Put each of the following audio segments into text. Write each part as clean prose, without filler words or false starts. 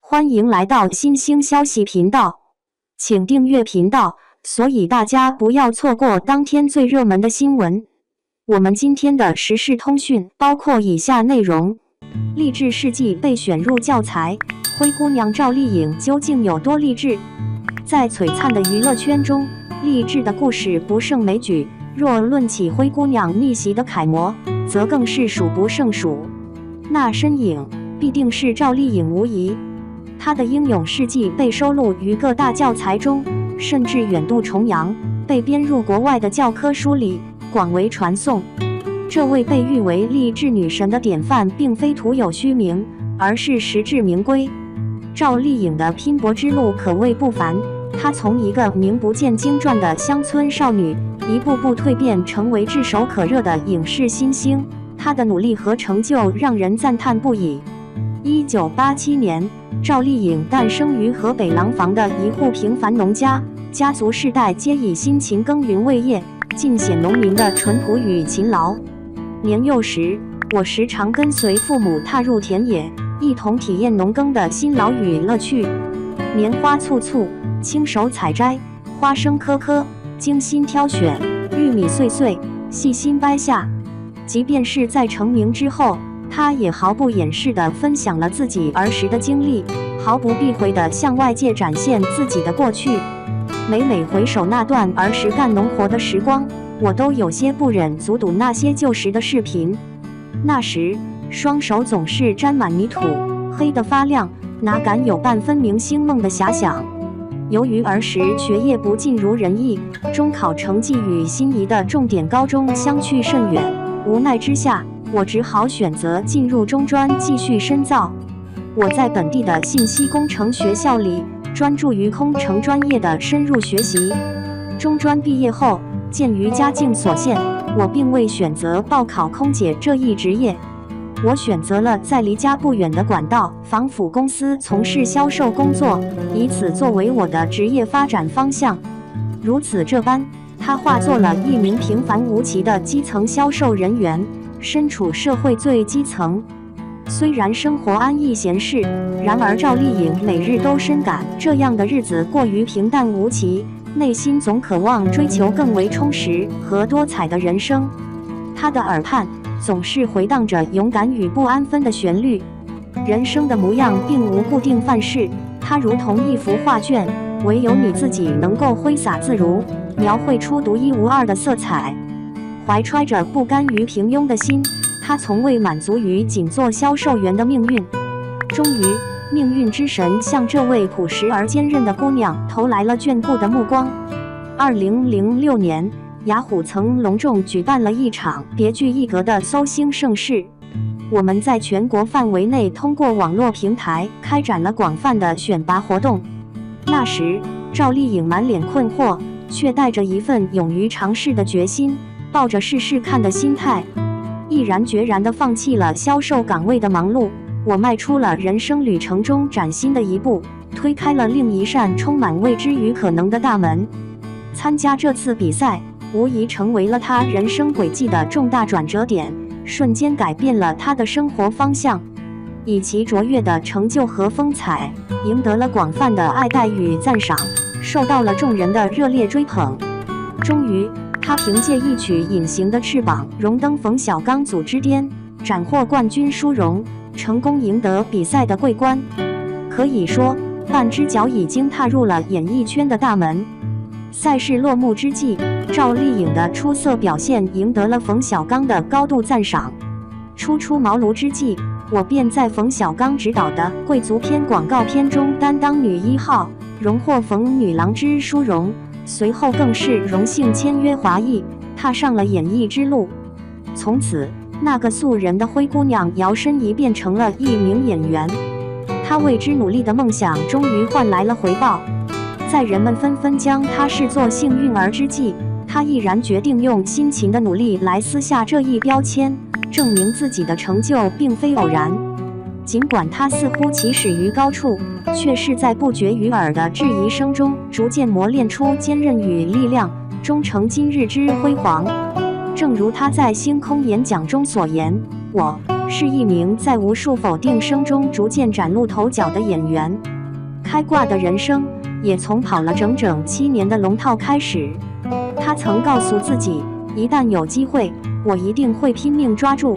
欢迎来到新兴消息频道，请订阅频道，所以大家不要错过当天最热门的新闻。我们今天的时事通讯包括以下内容：励志事迹被选入教材，灰姑娘赵丽颖究竟有多励志？在璀璨的娱乐圈中，励志的故事不胜枚举。若论起灰姑娘逆袭的楷模，则更是数不胜数。那身影必定是赵丽颖无疑。她的英勇事迹被收录于各大教材中，甚至远渡重洋，被编入国外的教科书里，广为传颂。这位被誉为励志女神的典范，并非徒有虚名，而是实至名归。赵丽颖的拼搏之路可谓不凡，她从一个名不见经传的乡村少女，一步步蜕变成为炙手可热的影视新星。她的努力和成就让人赞叹不已。1987年，赵丽颖诞生于河北廊坊的一户平凡农家，家族世代皆以辛勤耕耘为业，尽显农民的淳朴与勤劳。年幼时，我时常跟随父母踏入田野，一同体验农耕的辛劳与乐趣。棉花簇簇，亲手采摘；花生颗颗，精心挑选；玉米碎碎，细心掰下。即便是在成名之后，他也毫不掩饰地分享了自己儿时的经历，毫不避讳地向外界展现自己的过去。每回首那段儿时干农活的时光，我都有些不忍卒睹那些旧时的视频。那时，双手总是沾满泥土，黑得发亮，哪敢有半分明星梦的遐想。由于儿时学业不尽如人意，中考成绩与心仪的重点高中相去甚远，无奈之下，我只好选择进入中专继续深造。我在本地的信息工程学校里专注于空乘专业的深入学习。中专毕业后，鉴于家境所限，我并未选择报考空姐这一职业。我选择了在离家不远的管道防腐公司从事销售工作，以此作为我的职业发展方向。如此这般，他化作了一名平凡无奇的基层销售人员，身处社会最基层。虽然生活安逸闲适，然而赵丽颖每日都深感这样的日子过于平淡无奇，内心总渴望追求更为充实和多彩的人生。她的耳畔总是回荡着勇敢与不安分的旋律。人生的模样并无固定范式，它如同一幅画卷，唯有你自己能够挥洒自如，描绘出独一无二的色彩。怀揣着不甘于平庸的心，他从未满足于仅做销售员的命运。终于，命运之神向这位朴实而坚韧的姑娘投来了眷顾的目光。2006年，雅虎曾隆重举办了一场别具一格的搜星盛事。我们在全国范围内通过网络平台开展了广泛的选拔活动。那时，赵丽颖满脸困惑，却带着一份勇于尝试的决心，抱着试试看的心态，毅然决然地放弃了销售岗位的忙碌。我迈出了人生旅程中崭新的一步，推开了另一扇充满未知与可能的大门。参加这次比赛，无疑成为了他人生轨迹的重大转折点，瞬间改变了他的生活方向。以其卓越的成就和风采，赢得了广泛的爱戴与赞赏，受到了众人的热烈追捧。终于，他凭借一曲《隐形的翅膀》荣登冯小刚组之巅，斩获冠军殊荣，成功赢得比赛的桂冠。可以说，半只脚已经踏入了演艺圈的大门。赛事落幕之际，赵丽颖的出色表现赢得了冯小刚的高度赞赏。初出茅庐之际，我便在冯小刚执导的贵族片广告片中担当女一号，荣获冯女郎之殊荣。随后更是荣幸签约华谊，踏上了演艺之路。从此，那个素人的灰姑娘摇身一变成了一名演员。她为之努力的梦想终于换来了回报。在人们纷纷将她视作幸运儿之际，她毅然决定用辛勤的努力来撕下这一标签，证明自己的成就并非偶然。尽管她似乎起始于高处，却是在不绝于耳的质疑声中逐渐磨练出坚韧与力量，终成今日之辉煌。正如她在星空演讲中所言，我是一名在无数否定声中逐渐崭露头角的演员。开挂的人生也从跑了整整7年的龙套开始。他曾告诉自己，一旦有机会，我一定会拼命抓住。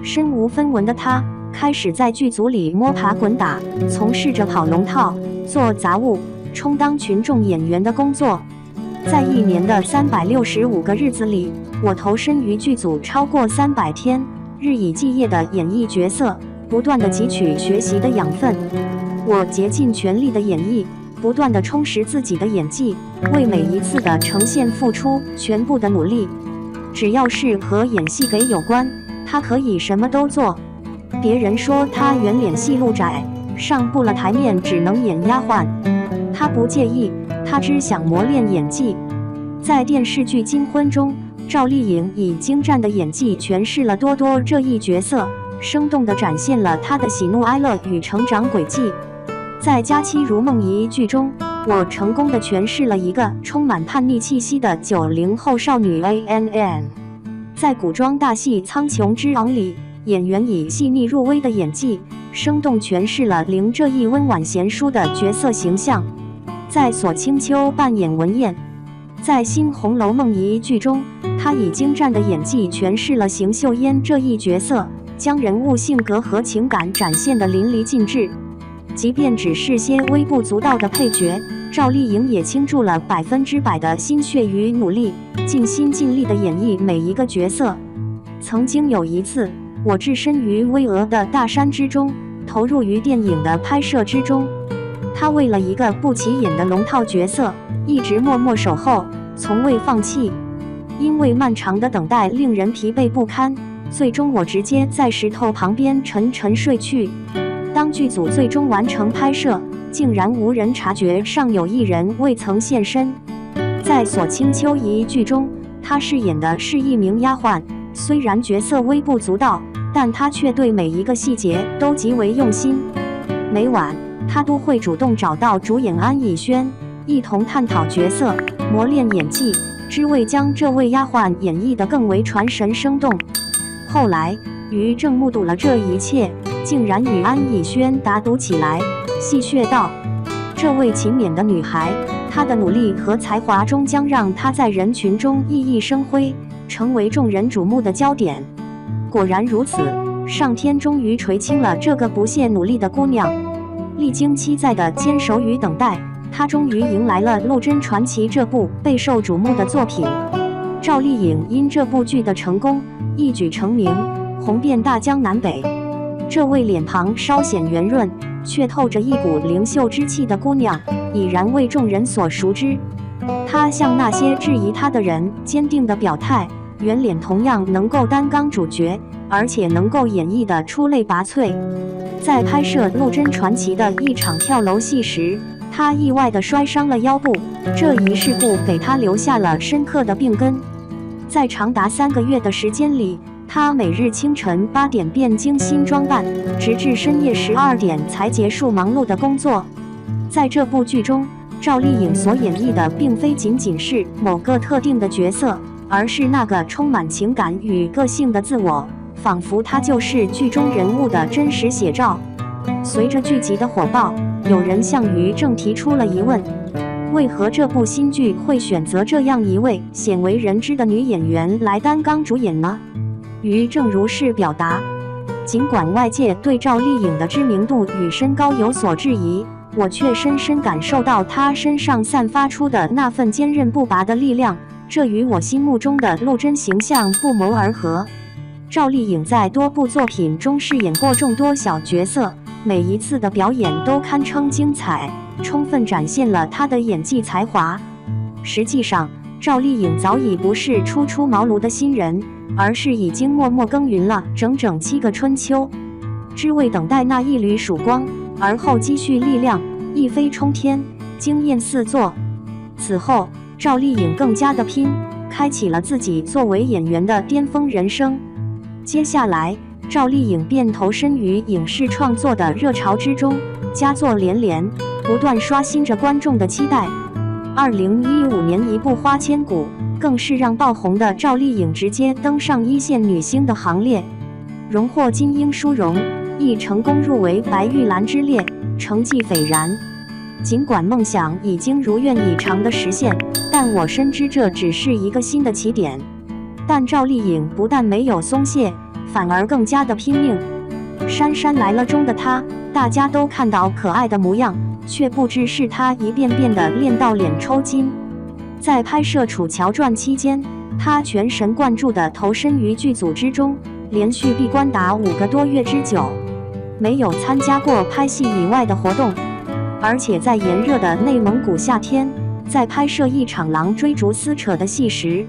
身无分文的他开始在剧组里摸爬滚打，从事着跑龙套、做杂物、充当群众演员的工作。在1年的365个日子里，我投身于剧组超过300天，日以继夜地演绎角色，不断地汲取学习的养分。我竭尽全力地演绎，不断地充实自己的演技，为每一次的呈现付出全部的努力。只要是和演戏给有关，他可以什么都做。别人说他圆脸戏路窄，上不了台面只能演丫鬟，他不介意，他只想磨练演技。在电视剧《金婚》中，赵丽颖以精湛的演技诠释了多多这一角色，生动地展现了她的喜怒哀乐与成长轨迹。在《佳期如梦》一剧中，我成功地诠释了一个充满叛逆气息的90后少女 ANN。在古装大戏《苍穹之昂》里，演员以细腻入微的演技，生动诠释了玲这一温婉贤淑的角色形象。在索清秋扮演文燕。在《新红楼梦》一剧中，她以精湛的演技诠释了邢岫烟这一角色，将人物性格和情感展现得淋漓尽致。即便只是些微不足道的配角，赵丽颖也倾注了100%的心血与努力，尽心尽力地演绎每一个角色。曾经有一次，我置身于巍峨的大山之中，投入于电影的拍摄之中。她为了一个不起眼的龙套角色，一直默默守候，从未放弃。因为漫长的等待令人疲惫不堪，最终我直接在石头旁边沉沉睡去。当剧组最终完成拍摄，竟然无人察觉尚有一人未曾现身。在索清秋一剧中，她饰演的是一名丫鬟，虽然角色微不足道，但她却对每一个细节都极为用心。每晚，她都会主动找到主演安以轩，一同探讨角色，磨练演技，只为将这位丫鬟演绎得更为传神生动。后来，于正目睹了这一切，竟然与安以轩打赌起来，戏谑道：“这位勤勉的女孩，她的努力和才华终将让她在人群中熠熠生辉，成为众人瞩目的焦点。”果然如此，上天终于垂青了这个不懈努力的姑娘。历经7载的坚守与等待，她终于迎来了《陆贞传奇》这部备受瞩目的作品。赵丽颖因这部剧的成功，一举成名，红遍大江南北。这位脸庞稍显圆润，却透着一股灵秀之气的姑娘，已然为众人所熟知。她向那些质疑她的人坚定地表态，圆脸同样能够担纲主角，而且能够演绎得出类拔萃。在拍摄《陆贞传奇》的一场跳楼戏时，她意外地摔伤了腰部，这一事故给她留下了深刻的病根。在长达3个月的时间里，她每日清晨8点便精心装扮，直至深夜12点才结束忙碌的工作。在这部剧中，赵丽颖所演绎的并非仅仅是某个特定的角色，而是那个充满情感与个性的自我，仿佛她就是剧中人物的真实写照。随着剧集的火爆，有人向于正提出了疑问：为何这部新剧会选择这样一位鲜为人知的女演员来担纲主演呢？于正如是表达：尽管外界对赵丽颖的知名度与身高有所质疑，我却深深感受到她身上散发出的那份坚韧不拔的力量，这与我心目中的陆贞形象不谋而合。赵丽颖在多部作品中饰演过众多小角色，每一次的表演都堪称精彩，充分展现了她的演技才华。实际上，赵丽颖早已不是初出茅庐的新人，而是已经默默耕耘了整整7个春秋，只为等待那一缕曙光，而后积蓄力量，一飞冲天，惊艳四座。此后，赵丽颖更加的拼，开启了自己作为演员的巅峰人生。接下来，赵丽颖便投身于影视创作的热潮之中，佳作连连，不断刷新着观众的期待。2015年一部《花千骨》更是让爆红的赵丽颖直接登上1线女星的行列。荣获金鹰殊荣，亦成功入围白玉兰之列，成绩斐然。尽管梦想已经如愿以偿地实现，但我深知这只是一个新的起点。但赵丽颖不但没有松懈，反而更加的拼命。《姗姗来了》中的她，大家都看到可爱的模样，却不知是她一遍遍地练到脸抽筋。在拍摄《楚乔传》期间，她全神贯注地投身于剧组之中，连续闭关达5个多月之久，没有参加过拍戏以外的活动。而且在炎热的内蒙古夏天，在拍摄一场狼追逐撕扯的戏时，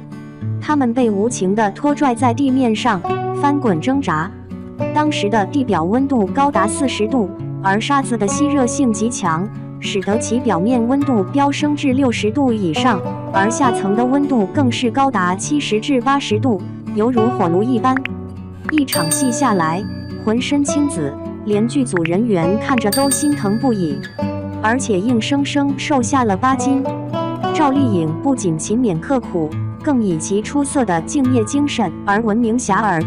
他们被无情地拖拽在地面上翻滚挣扎。当时的地表温度高达40度，而沙子的吸热性极强，使得其表面温度飙升至60度以上，而下层的温度更是高达70至80度，犹如火炉一般。一场戏下来，浑身青紫，连剧组人员看着都心疼不已，而且硬生生瘦下了8斤。赵丽颖不仅勤勉刻苦，更以其出色的敬业精神而闻名遐迩。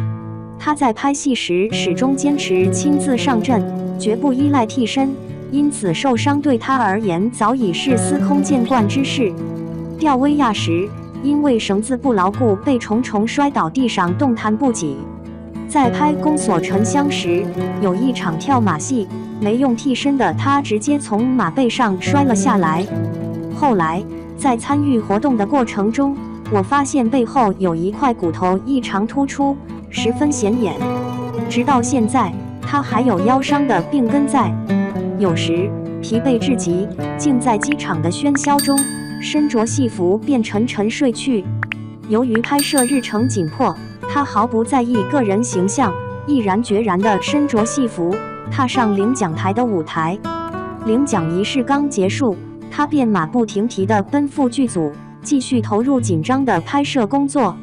她在拍戏时始终坚持亲自上阵，绝不依赖替身，因此受伤对她而言早已是司空见惯之事。吊威亚时，因为绳子不牢固，被重重摔倒地上，动弹不起。在拍《宫锁沉香》时，有一场跳马戏，没用替身的她直接从马背上摔了下来。后来，在参与活动的过程中，我发现背后有一块骨头异常突出，十分显眼。直到现在，她还有腰伤的病根在。有时疲惫至极，竟在机场的喧嚣中，身着戏服便沉沉睡去。由于拍摄日程紧迫，她毫不在意个人形象，毅然决然地身着戏服，踏上领奖台的舞台。领奖仪式刚结束，她便马不停蹄地奔赴剧组，继续投入紧张的拍摄工作。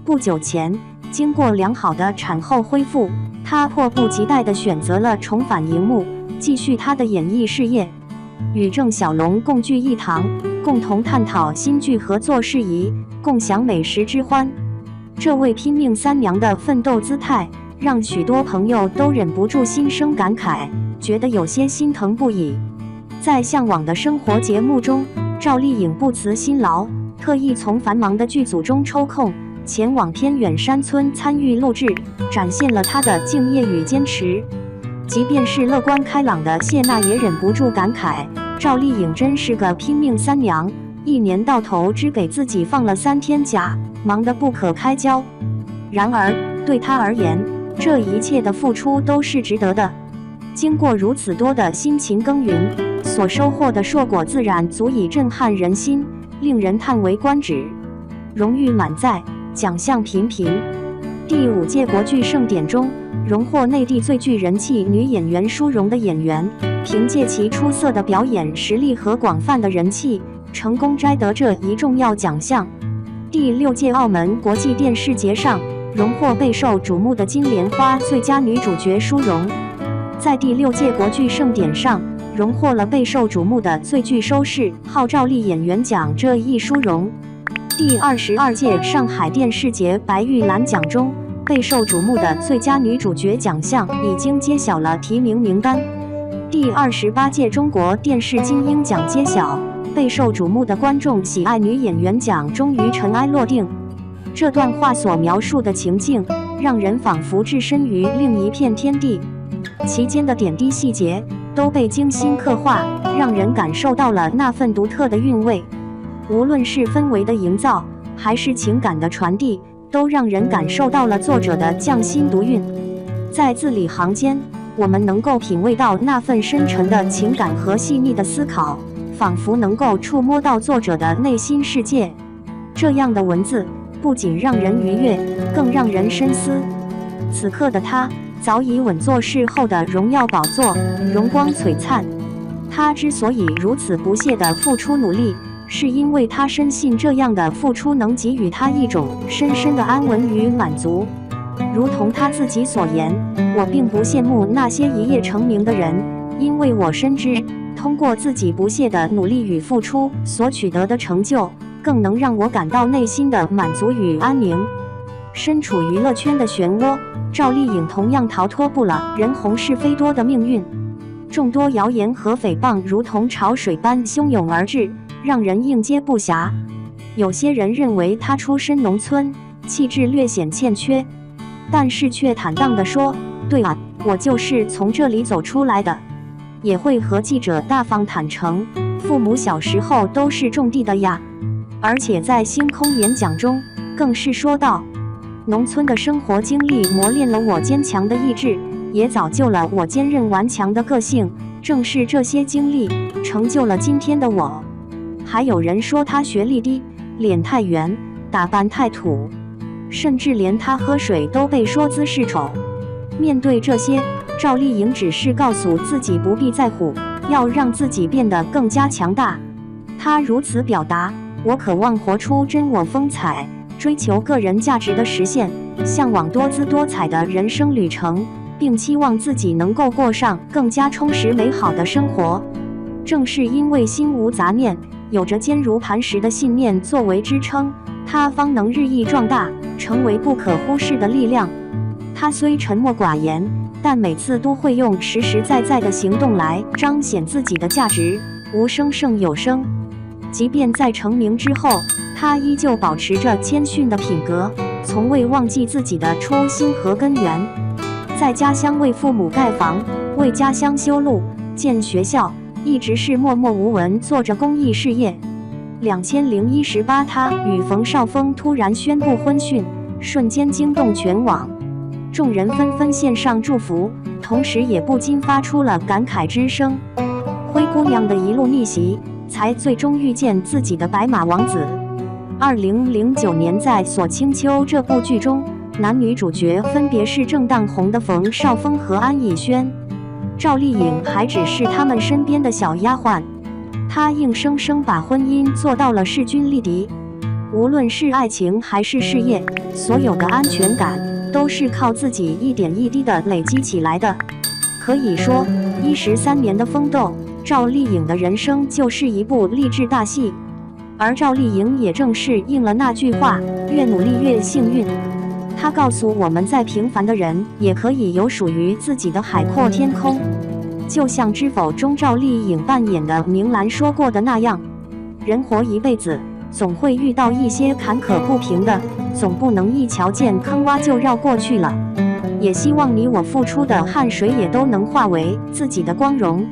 不久前，经过良好的产后恢复，她迫不及待地选择了重返荧幕，继续她的演艺事业。与郑晓龙共聚一堂，共同探讨新剧合作事宜，共享美食之欢。这位拼命三娘的奋斗姿态，让许多朋友都忍不住心生感慨，觉得有些心疼不已。在《向往的生活》节目中，赵丽颖不辞辛劳，特意从繁忙的剧组中抽空，前往偏远山村参与录制，展现了她的敬业与坚持。即便是乐观开朗的谢娜也忍不住感慨，赵丽颖真是个拼命三娘，一年到头只给自己放了3天假，忙得不可开交。然而对她而言，这一切的付出都是值得的。经过如此多的辛勤耕耘，所收获的硕果自然足以震撼人心，令人叹为观止。荣誉满载，奖项频频。第5届国剧盛典中，荣获内地最具人气女演员殊荣的演员，凭借其出色的表演实力和广泛的人气，成功摘得这一重要奖项。第6届澳门国际电视节上，荣获备受瞩目的金莲花最佳女主角殊荣。在第6届国剧盛典上，荣获了备受瞩目的最具收视号召力演员奖这一殊荣。第22届上海电视节白玉兰奖中，备受瞩目的最佳女主角奖项已经揭晓了提名名单。第28届中国电视金鹰奖揭晓，备受瞩目的观众喜爱女演员奖终于尘埃落定。这段话所描述的情境，让人仿佛置身于另一片天地，其间的点滴细节都被精心刻画，让人感受到了那份独特的韵味。无论是氛围的营造，还是情感的传递，都让人感受到了作者的匠心独运。在字里行间，我们能够品味到那份深沉的情感和细腻的思考，仿佛能够触摸到作者的内心世界。这样的文字不仅让人愉悦，更让人深思。此刻的他早已稳坐视后的荣耀宝座，荣光璀璨。他之所以如此不懈地付出努力，是因为他深信这样的付出能给予他一种深深的安稳与满足。如同他自己所言，我并不羡慕那些一夜成名的人，因为我深知，通过自己不懈的努力与付出所取得的成就，更能让我感到内心的满足与安宁。身处娱乐圈的漩涡，赵丽颖同样逃脱不了人红是非多的命运。众多谣言和诽谤如同潮水般汹涌而至，让人应接不暇。有些人认为她出身农村，气质略显欠缺，但是却坦荡地说：“对啊，我就是从这里走出来的。”也会和记者大方坦诚，父母小时候都是种地的呀。而且在星空演讲中，更是说道：“农村的生活经历磨练了我坚强的意志，也造就了我坚韧顽强的个性。正是这些经历，成就了今天的我。”还有人说她学历低，脸太圆，打扮太土，甚至连她喝水都被说姿势丑。面对这些，赵丽颖只是告诉自己不必在乎，要让自己变得更加强大。她如此表达：“我渴望活出真我风采，追求个人价值的实现，向往多姿多彩的人生旅程，并期望自己能够过上更加充实美好的生活。”正是因为心无杂念，有着坚如磐石的信念作为支撑，她方能日益壮大，成为不可忽视的力量。她虽沉默寡言，但每次都会用实实在在的行动来彰显自己的价值，无声胜有声。即便在成名之后，她依旧保持着谦逊的品格，从未忘记自己的初心和根源。在家乡为父母盖房，为家乡修路、建学校，一直是默默无闻做着公益事业。2018，她与冯绍峰突然宣布婚讯，瞬间惊动全网，众人纷纷献上祝福，同时也不禁发出了感慨之声。灰姑娘的一路逆袭，才最终遇见自己的白马王子。2009年在《锁清秋》这部剧中，男女主角分别是正当红的冯绍峰和安以轩，赵丽颖还只是他们身边的小丫鬟。她硬生生把婚姻做到了势均力敌。无论是爱情还是事业，所有的安全感都是靠自己一点一滴的累积起来的。可以说，13年的奋斗，赵丽颖的人生就是一部励志大戏。而赵丽颖也正是应了那句话：越努力越幸运。她告诉我们，再平凡的人也可以有属于自己的海阔天空。就像《知否》中赵丽颖扮演的明兰说过的那样，人活一辈子，总会遇到一些坎坷不平的，总不能一瞧见坑洼就绕过去了。也希望你我付出的汗水也都能化为自己的光荣。